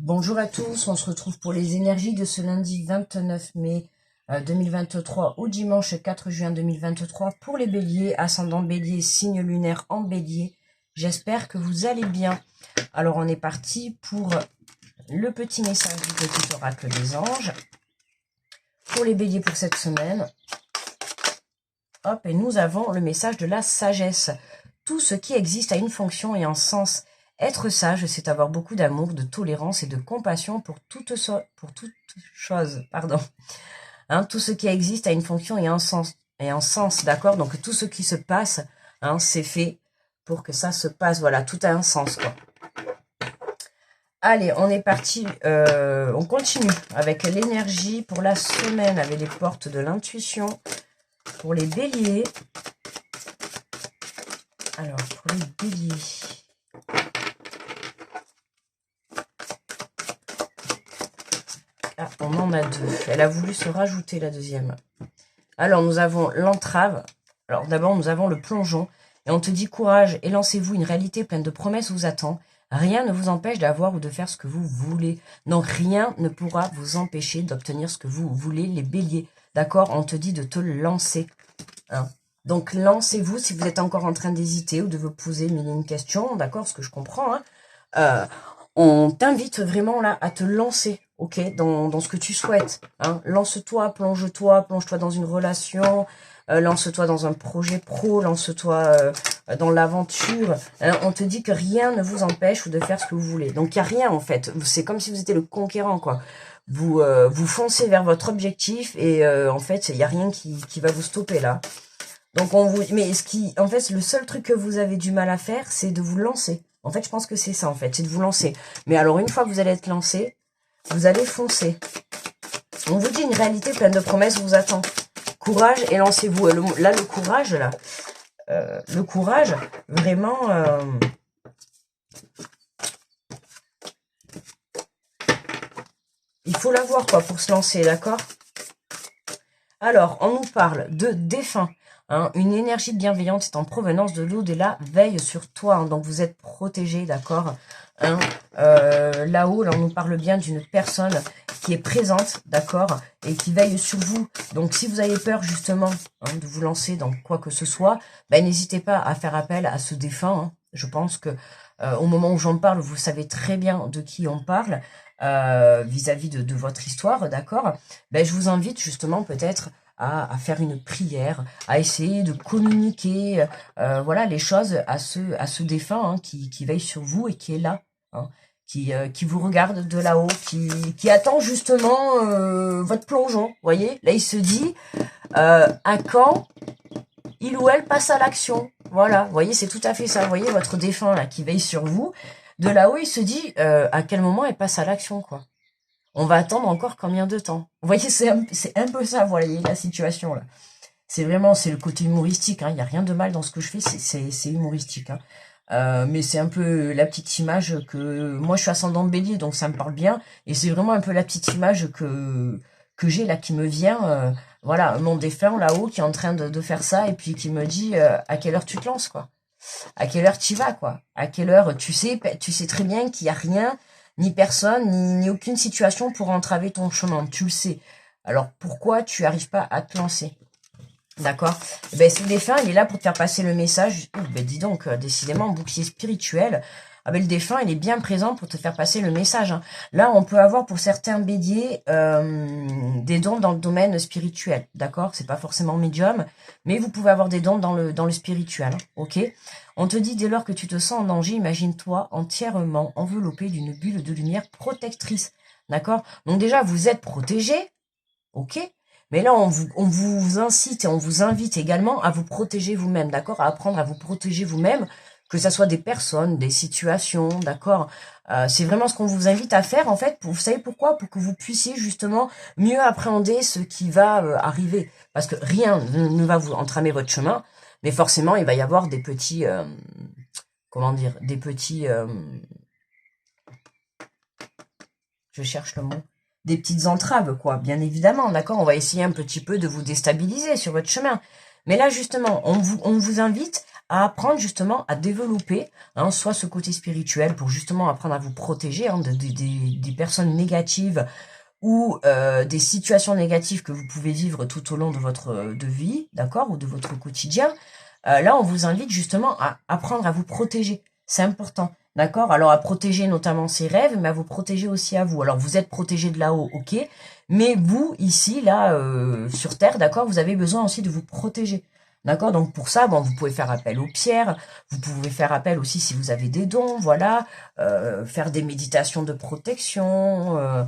Bonjour à tous, on se retrouve pour les énergies de ce lundi 29 mai 2023 au dimanche 4 juin 2023 pour les béliers, ascendant bélier, signe lunaire en bélier. J'espère que vous allez bien. Alors on est parti pour le petit message du petit oracle des anges pour les béliers pour cette semaine. Hop, et nous avons le message de la sagesse. Tout ce qui existe a une fonction et un sens. Être sage, c'est avoir beaucoup d'amour, de tolérance et de compassion pour toute chose. Hein, tout ce qui existe a une fonction et un sens, d'accord? Donc tout ce qui se passe, hein, c'est fait pour que ça se passe. Voilà, tout a un sens, quoi. Allez, on est parti. On continue avec l'énergie pour la semaine, avec les portes de l'intuition pour les béliers. Alors, pour les béliers. Ah, on en a deux. Elle a voulu se rajouter la deuxième. Alors, nous avons l'entrave. Alors, d'abord, nous avons le plongeon. Et on te dit courage, élancez-vous, une réalité pleine de promesses vous attend. Rien ne vous empêche d'avoir ou de faire ce que vous voulez. Donc, rien ne pourra vous empêcher d'obtenir ce que vous voulez, les béliers. D'accord? On te dit de te lancer. Hein. Donc, lancez-vous si vous êtes encore en train d'hésiter ou de vous poser mille et une questions. D'accord? Ce que je comprends. Hein. On t'invite vraiment là à te lancer. Ok, dans ce que tu souhaites. Hein. Lance-toi, plonge-toi dans une relation, lance-toi dans un projet pro, lance-toi dans l'aventure. Hein. On te dit que rien ne vous empêche de faire ce que vous voulez. Donc, il n'y a rien, en fait. C'est comme si vous étiez le conquérant, quoi. Vous foncez vers votre objectif et en fait, il n'y a rien qui va vous stopper, là. Donc, mais en fait, le seul truc que vous avez du mal à faire, c'est de vous lancer. En fait, je pense que c'est ça, en fait. C'est de vous lancer. Mais alors, une fois que vous allez être lancé, vous allez foncer. On vous dit une réalité pleine de promesses vous attend. Courage et lancez-vous. Là, le courage, vraiment... il faut l'avoir, quoi, pour se lancer, d'accord? Alors, on nous parle de défunt. Hein, une énergie bienveillante est en provenance de l'au-delà, veille sur toi. Hein, donc, vous êtes protégé, d'accord? Hein, là-haut, là, on nous parle bien d'une personne qui est présente, d'accord? Et qui veille sur vous. Donc, si vous avez peur, justement, hein, de vous lancer dans quoi que ce soit, ben, n'hésitez pas à faire appel à ce défunt. Hein. Je pense que au moment où j'en parle, vous savez très bien de qui on parle vis-à-vis de votre histoire, d'accord? Ben, je vous invite justement peut-être à faire une prière, à essayer de communiquer voilà, les choses à ce défunt hein, qui veille sur vous et qui est là, hein, qui vous regarde de là-haut, qui attend justement votre plongeon, voyez? Là, il se dit, à quand il ou elle passe à l'action. Voilà, vous voyez, c'est tout à fait ça. Vous voyez, votre défunt là, qui veille sur vous, de là-haut, il se dit à quel moment elle passe à l'action, quoi. On va attendre encore combien de temps? Vous voyez, c'est un peu ça, vous voyez, la situation, là. C'est vraiment, c'est le côté humoristique, hein. Il n'y a rien de mal dans ce que je fais, c'est humoristique, hein. Mais c'est un peu la petite image que... Moi, je suis ascendant bélier, donc ça me parle bien. Et c'est vraiment un peu la petite image que j'ai, là, qui me vient. Voilà, mon défunt, là-haut, qui est en train de faire ça, et puis qui me dit à quelle heure tu te lances, quoi. À quelle heure tu vas, quoi. À quelle heure, tu sais très bien qu'il n'y a rien, ni personne, ni aucune situation pour entraver ton chemin. Tu le sais. Alors, pourquoi tu n'arrives pas à te lancer? D'accord. Ben, ce défunt, il est là pour te faire passer le message. Ben, dis donc, décidément, bouclier spirituel. Ah ben, le défunt, il est bien présent pour te faire passer le message. Hein. Là, on peut avoir pour certains béliers des dons dans le domaine spirituel. D'accord. C'est pas forcément médium, mais vous pouvez avoir des dons dans le spirituel. Hein, ok. On te dit, dès lors que tu te sens en danger, imagine-toi entièrement enveloppé d'une bulle de lumière protectrice. D'accord. Donc déjà, vous êtes protégé. Ok. Mais là, on vous incite et on vous invite également à vous protéger vous-même, d'accord? À apprendre à vous protéger vous-même, que ça soit des personnes, des situations, d'accord? C'est vraiment ce qu'on vous invite à faire, en fait. Vous savez pourquoi? Pour que vous puissiez justement mieux appréhender ce qui va arriver. Parce que rien ne va vous entramer votre chemin, mais forcément, il va y avoir des petits... comment dire? Des petits... je cherche le mot. Des petites entraves, quoi, bien évidemment, d'accord? On va essayer un petit peu de vous déstabiliser sur votre chemin. Mais là, justement, on vous invite à apprendre justement à développer, hein, soit ce côté spirituel pour justement apprendre à vous protéger hein, des personnes négatives ou des situations négatives que vous pouvez vivre tout au long de votre vie, d'accord, ou de votre quotidien. Là, on vous invite justement à apprendre à vous protéger. C'est important, d'accord? Alors, à protéger notamment ses rêves, mais à vous protéger aussi à vous. Alors, vous êtes protégé de là-haut, ok? Mais vous, ici, là, sur Terre, d'accord, vous avez besoin aussi de vous protéger. D'accord? Donc, pour ça, bon, vous pouvez faire appel aux pierres, vous pouvez faire appel aussi si vous avez des dons, voilà, faire des méditations de protection,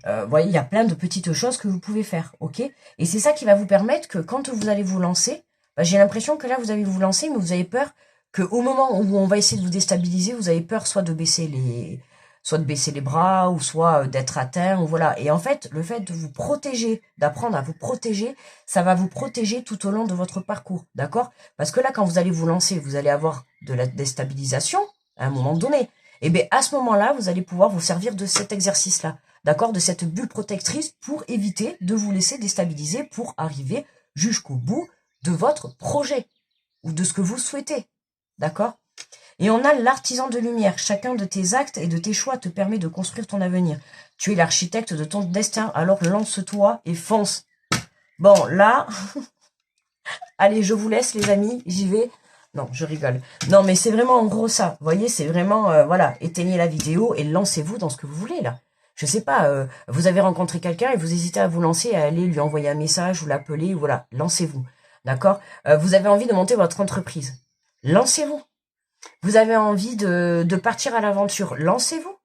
vous voyez, il y a plein de petites choses que vous pouvez faire, ok? Et c'est ça qui va vous permettre que quand vous allez vous lancer, bah, j'ai l'impression que là, vous allez vous lancer, mais vous avez peur qu'au moment où on va essayer de vous déstabiliser, vous avez peur soit de baisser les bras, ou soit d'être atteint, ou voilà. Et en fait, le fait de vous protéger, d'apprendre à vous protéger, ça va vous protéger tout au long de votre parcours, d'accord? Parce que là, quand vous allez vous lancer, vous allez avoir de la déstabilisation à un moment donné. Et bien, à ce moment-là, vous allez pouvoir vous servir de cet exercice-là, d'accord, de cette bulle protectrice pour éviter de vous laisser déstabiliser pour arriver jusqu'au bout de votre projet ou de ce que vous souhaitez, d'accord? Et on a l'artisan de lumière. Chacun de tes actes et de tes choix te permet de construire ton avenir. Tu es l'architecte de ton destin, alors lance-toi et fonce. Bon, là, allez, je vous laisse les amis, j'y vais. Non, je rigole. Non, mais c'est vraiment en gros ça. Vous voyez, c'est vraiment, voilà, éteignez la vidéo et lancez-vous dans ce que vous voulez, là. Je sais pas, vous avez rencontré quelqu'un et vous hésitez à vous lancer, à aller lui envoyer un message ou l'appeler, voilà, lancez-vous. D'accord? Vous avez envie de monter votre entreprise. Lancez-vous. Vous avez envie de partir à l'aventure. Lancez-vous. Vous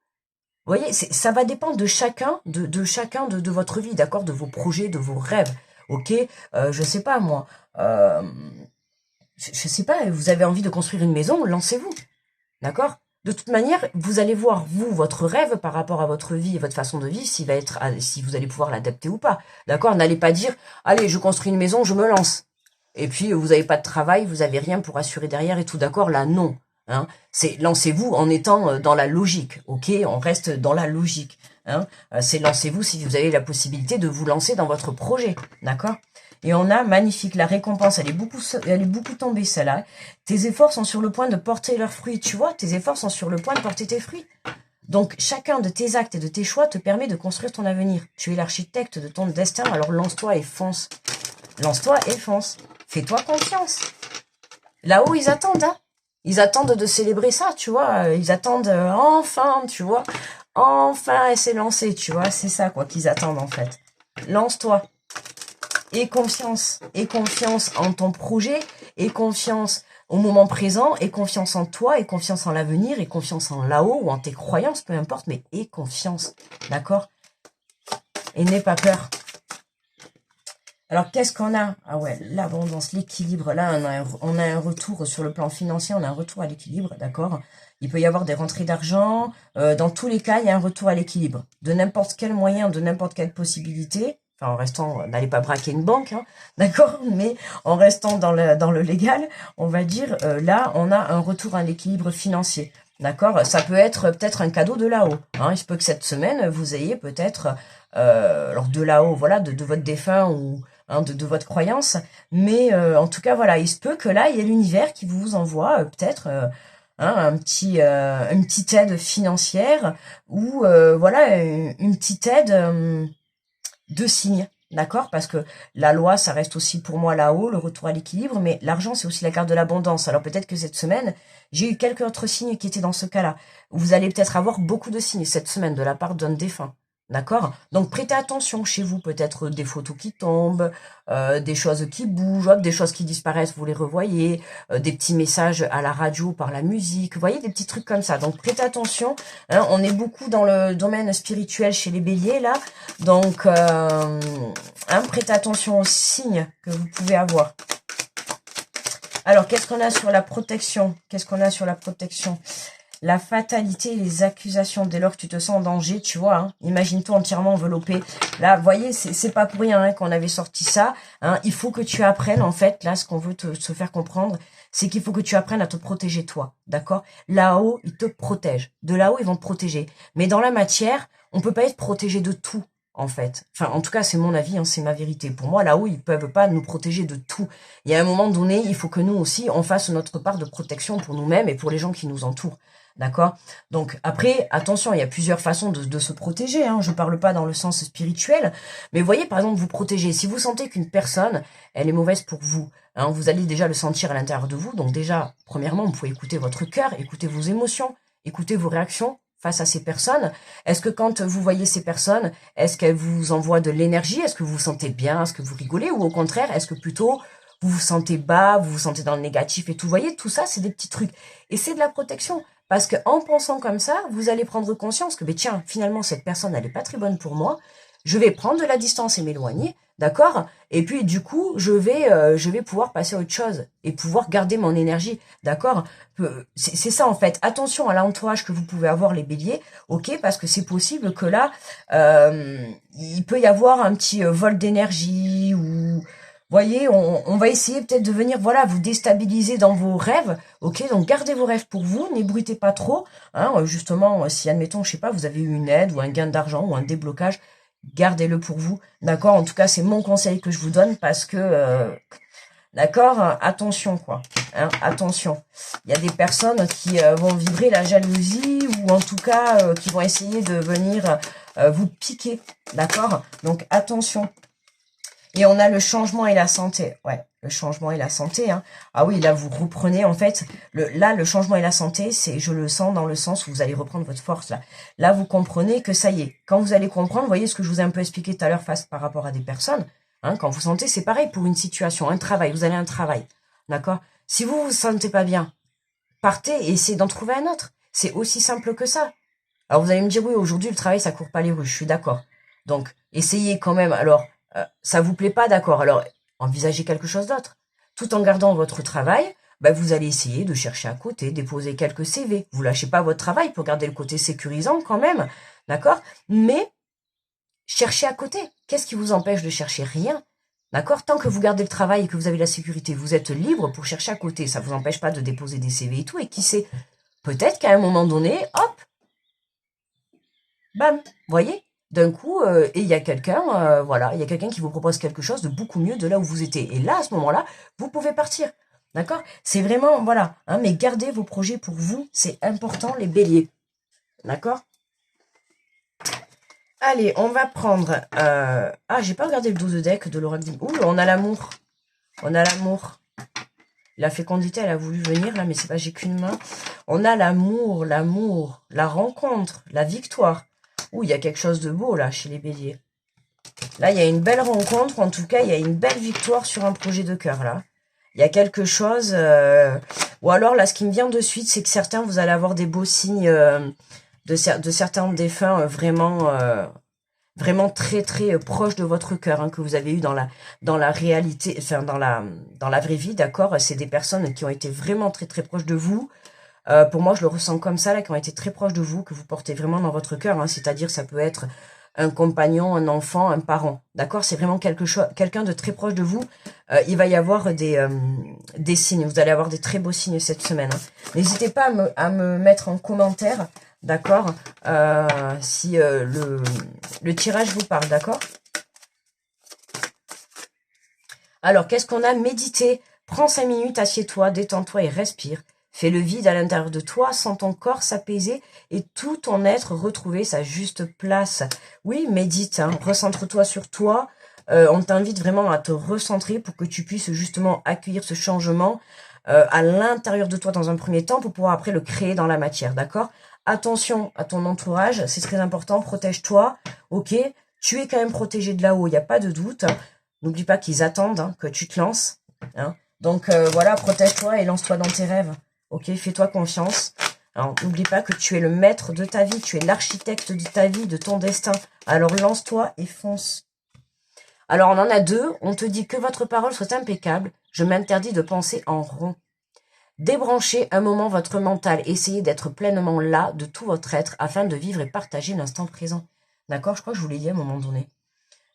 voyez, ça va dépendre de chacun, de votre vie, d'accord? De vos projets, de vos rêves. Ok? Je sais pas, moi. Je sais pas, vous avez envie de construire une maison, lancez-vous. D'accord? De toute manière, vous allez voir, vous, votre rêve par rapport à votre vie et votre façon de vivre, si vous allez pouvoir l'adapter ou pas. D'accord? N'allez pas dire, allez, je construis une maison, je me lance. Et puis, vous n'avez pas de travail, vous avez rien pour assurer derrière et tout. D'accord? Là, non. Hein? C'est lancez-vous en étant dans la logique. Ok? On reste dans la logique. Hein? C'est lancez-vous si vous avez la possibilité de vous lancer dans votre projet. D'accord? Et on a magnifique, la récompense, elle est beaucoup tombée celle-là. Tes efforts sont sur le point de porter leurs fruits. Tu vois, tes efforts sont sur le point de porter tes fruits. Donc, chacun de tes actes et de tes choix te permet de construire ton avenir. Tu es l'architecte de ton destin, alors lance-toi et fonce. Lance-toi et fonce. Fais-toi confiance. Là-haut, ils attendent, hein. Ils attendent de célébrer ça, tu vois. Ils attendent enfin, tu vois. Enfin, elle s'est lancée, tu vois. C'est ça, quoi, qu'ils attendent, en fait. Lance-toi. Et confiance en ton projet, et confiance au moment présent, et confiance en toi, et confiance en l'avenir, et confiance en là-haut, ou en tes croyances, peu importe, mais et confiance, d'accord? Et n'aie pas peur. Alors, qu'est-ce qu'on a? Ah ouais, l'abondance, l'équilibre, là, on a un retour sur le plan financier, on a un retour à l'équilibre, d'accord? Il peut y avoir des rentrées d'argent, dans tous les cas, il y a un retour à l'équilibre. De n'importe quel moyen, de n'importe quelle possibilité, enfin, en restant, n'allez pas braquer une banque, hein, d'accord? Mais en restant dans le légal, on va dire, là, on a un retour à l'équilibre financier. D'accord? Ça peut être peut-être un cadeau de là-haut. Hein. Il se peut que cette semaine, vous ayez peut-être, alors de là-haut, voilà, de votre défunt ou hein, de votre croyance. Mais en tout cas, voilà, il se peut que là, il y ait l'univers qui vous envoie peut-être hein, une petite aide financière ou voilà, une petite aide de signe. D'accord? Parce que la loi, ça reste aussi pour moi là-haut, le retour à l'équilibre, mais l'argent, c'est aussi la carte de l'abondance. Alors peut-être que cette semaine, j'ai eu quelques autres signes qui étaient dans ce cas-là. Vous allez peut-être avoir beaucoup de signes cette semaine de la part d'un défunt. D'accord? Donc prêtez attention chez vous, peut-être des photos qui tombent, des choses qui bougent, hop, des choses qui disparaissent, vous les revoyez, des petits messages à la radio par la musique, vous voyez, des petits trucs comme ça. Donc prêtez attention, hein, on est beaucoup dans le domaine spirituel chez les béliers là, donc hein, prêtez attention aux signes que vous pouvez avoir. Alors, qu'est-ce qu'on a sur la protection? Qu'est-ce qu'on a sur la protection? La fatalité, les accusations, dès lors que tu te sens en danger, tu vois, hein, imagine-toi entièrement enveloppé. Là, vous voyez, c'est pas pour rien hein, qu'on avait sorti ça. Hein, il faut que tu apprennes, en fait, là, ce qu'on veut te faire comprendre, c'est qu'il faut que tu apprennes à te protéger toi, d'accord? Là-haut, ils te protègent. De là-haut, ils vont te protéger. Mais dans la matière, on peut pas être protégé de tout. en fait. Enfin, en tout cas, c'est mon avis, hein, c'est ma vérité. Pour moi, là-haut, ils peuvent pas nous protéger de tout. Il y a un moment donné, il faut que nous aussi, on fasse notre part de protection pour nous-mêmes et pour les gens qui nous entourent. D'accord? Donc, après, attention, il y a plusieurs façons de se protéger. Hein. Je parle pas dans le sens spirituel. Mais voyez, par exemple, vous protéger. Si vous sentez qu'une personne, elle est mauvaise pour vous, hein, vous allez déjà le sentir à l'intérieur de vous. Donc déjà, premièrement, vous pouvez écouter votre cœur, écouter vos émotions, écouter vos réactions face à ces personnes. Est-ce que quand vous voyez ces personnes, est-ce qu'elles vous envoient de l'énergie? Est-ce que vous vous sentez bien? Est-ce que vous rigolez? Ou au contraire, est-ce que plutôt vous vous sentez bas, vous vous sentez dans le négatif et tout? Vous voyez, tout ça, c'est des petits trucs. Et c'est de la protection. Parce que en pensant comme ça, vous allez prendre conscience que, ben, tiens, finalement, cette personne, elle n'est pas très bonne pour moi. Je vais prendre de la distance et m'éloigner, d'accord? Et puis, du coup, je vais pouvoir passer à autre chose et pouvoir garder mon énergie, d'accord? C'est ça, en fait. Attention à l'entourage que vous pouvez avoir, les béliers, ok? Parce que c'est possible que là, il peut y avoir un petit vol d'énergie ou... Voyez, on va essayer peut-être de venir, voilà, vous déstabiliser dans vos rêves, ok? Donc gardez vos rêves pour vous, n'ébruitez pas trop, hein? Justement, si admettons, je sais pas, vous avez eu une aide ou un gain d'argent ou un déblocage, gardez-le pour vous, d'accord? En tout cas, c'est mon conseil que je vous donne parce que, d'accord, hein, attention quoi, hein, attention. Il y a des personnes qui vont vibrer la jalousie ou en tout cas qui vont essayer de venir vous piquer, d'accord? Donc attention. Et on a le changement et la santé. Ouais, le changement et la santé. Hein. Ah oui, là, vous reprenez, en fait, le changement et la santé, c'est, je le sens dans le sens où vous allez reprendre votre force, là. Là, vous comprenez que ça y est. Quand vous allez comprendre, vous voyez ce que je vous ai un peu expliqué tout à l'heure face par rapport à des personnes. Hein, quand vous sentez, c'est pareil pour une situation, un travail. Vous allez à un travail. D'accord? Si vous vous sentez pas bien, partez et essayez d'en trouver un autre. C'est aussi simple que ça. Alors, vous allez me dire, oui, aujourd'hui, le travail, ça court pas les rues. Je suis d'accord. Donc, essayez quand même. Alors, ça vous plaît pas, d'accord. Alors, envisagez quelque chose d'autre. Tout en gardant votre travail, ben, vous allez essayer de chercher à côté, déposer quelques CV. Vous lâchez pas votre travail pour garder le côté sécurisant quand même, d'accord? Mais cherchez à côté. Qu'est-ce qui vous empêche de chercher? Rien. D'accord? Tant que vous gardez le travail et que vous avez la sécurité, vous êtes libre pour chercher à côté. Ça vous empêche pas de déposer des CV et tout. Et qui sait, peut-être qu'à un moment donné, hop, bam, voyez? D'un coup, et il y a quelqu'un, voilà, il y a quelqu'un qui vous propose quelque chose de beaucoup mieux de là où vous étiez. Et là, à ce moment-là, vous pouvez partir. D'accord? C'est vraiment, voilà, hein, mais gardez vos projets pour vous, c'est important, les béliers. D'accord? Allez, on va prendre... Ah, j'ai pas regardé le 12 de deck de l'oracle. Ouh, on a l'amour. On a l'amour. La fécondité, elle a voulu venir, là, mais c'est pas, j'ai qu'une main. On a l'amour, la rencontre, la victoire. Ouh, il y a quelque chose de beau, là, chez les béliers. Là, il y a une belle rencontre, en tout cas, il y a une belle victoire sur un projet de cœur, là. Il y a quelque chose... Ou alors, là, ce qui me vient de suite, c'est que certains, vous allez avoir des beaux signes de certains défunts vraiment très, très proches de votre cœur, hein, que vous avez eu dans la réalité, enfin, dans la vraie vie, d'accord? C'est des personnes qui ont été vraiment très, très proches de vous. Pour moi, je le ressens comme ça, là, qui ont été très proches de vous, que vous portez vraiment dans votre cœur, hein, c'est-à-dire ça peut être un compagnon, un enfant, un parent, d'accord? C'est vraiment quelqu'un de très proche de vous. Il va y avoir des signes, vous allez avoir des très beaux signes cette semaine. Hein. N'hésitez pas à me mettre en commentaire, d'accord? Si le tirage vous parle, d'accord? Alors, qu'est-ce qu'on a? Méditer. Prends 5 minutes, assieds-toi, détends-toi et respire. Fais le vide à l'intérieur de toi, sens ton corps s'apaiser et tout ton être retrouver sa juste place. Oui, médite, hein, recentre-toi sur toi. On t'invite vraiment à te recentrer pour que tu puisses justement accueillir ce changement à l'intérieur de toi dans un premier temps pour pouvoir après le créer dans la matière, d'accord? Attention à ton entourage, c'est très important, protège-toi, ok? Tu es quand même protégé de là-haut, il n'y a pas de doute. N'oublie pas qu'ils attendent hein, que tu te lances. Hein. Donc voilà, protège-toi et lance-toi dans tes rêves. Ok, fais-toi confiance. Alors, n'oublie pas que tu es le maître de ta vie, tu es l'architecte de ta vie, de ton destin. Alors lance-toi et fonce. Alors on en a deux. On te dit que votre parole soit impeccable. Je m'interdis de penser en rond. Débranchez un moment votre mental. Essayez d'être pleinement là de tout votre être afin de vivre et partager l'instant présent. D'accord? Je crois que je vous l'ai dit à un moment donné.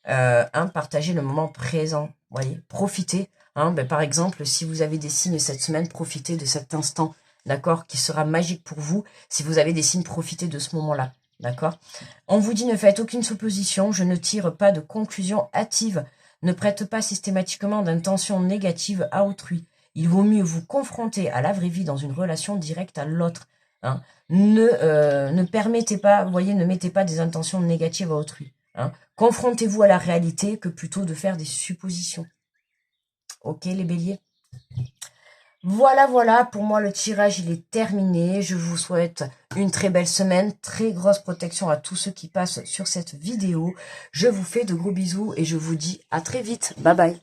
Partager le moment présent. Voyez, profitez. Hein, par exemple, si vous avez des signes cette semaine, profitez de cet instant, d'accord, qui sera magique pour vous. Si vous avez des signes, profitez de ce moment-là. D'accord? On vous dit ne faites aucune supposition, je ne tire pas de conclusion hâtive, ne prête pas systématiquement d'intention négative à autrui. Il vaut mieux vous confronter à la vraie vie dans une relation directe à l'autre. Hein. Ne permettez pas, vous voyez, ne mettez pas des intentions négatives à autrui. Hein. Confrontez-vous à la réalité que plutôt de faire des suppositions. Ok les béliers? Voilà, voilà, pour moi le tirage il est terminé. Je vous souhaite une très belle semaine, très grosse protection à tous ceux qui passent sur cette vidéo. Je vous fais de gros bisous et je vous dis à très vite. Bye bye.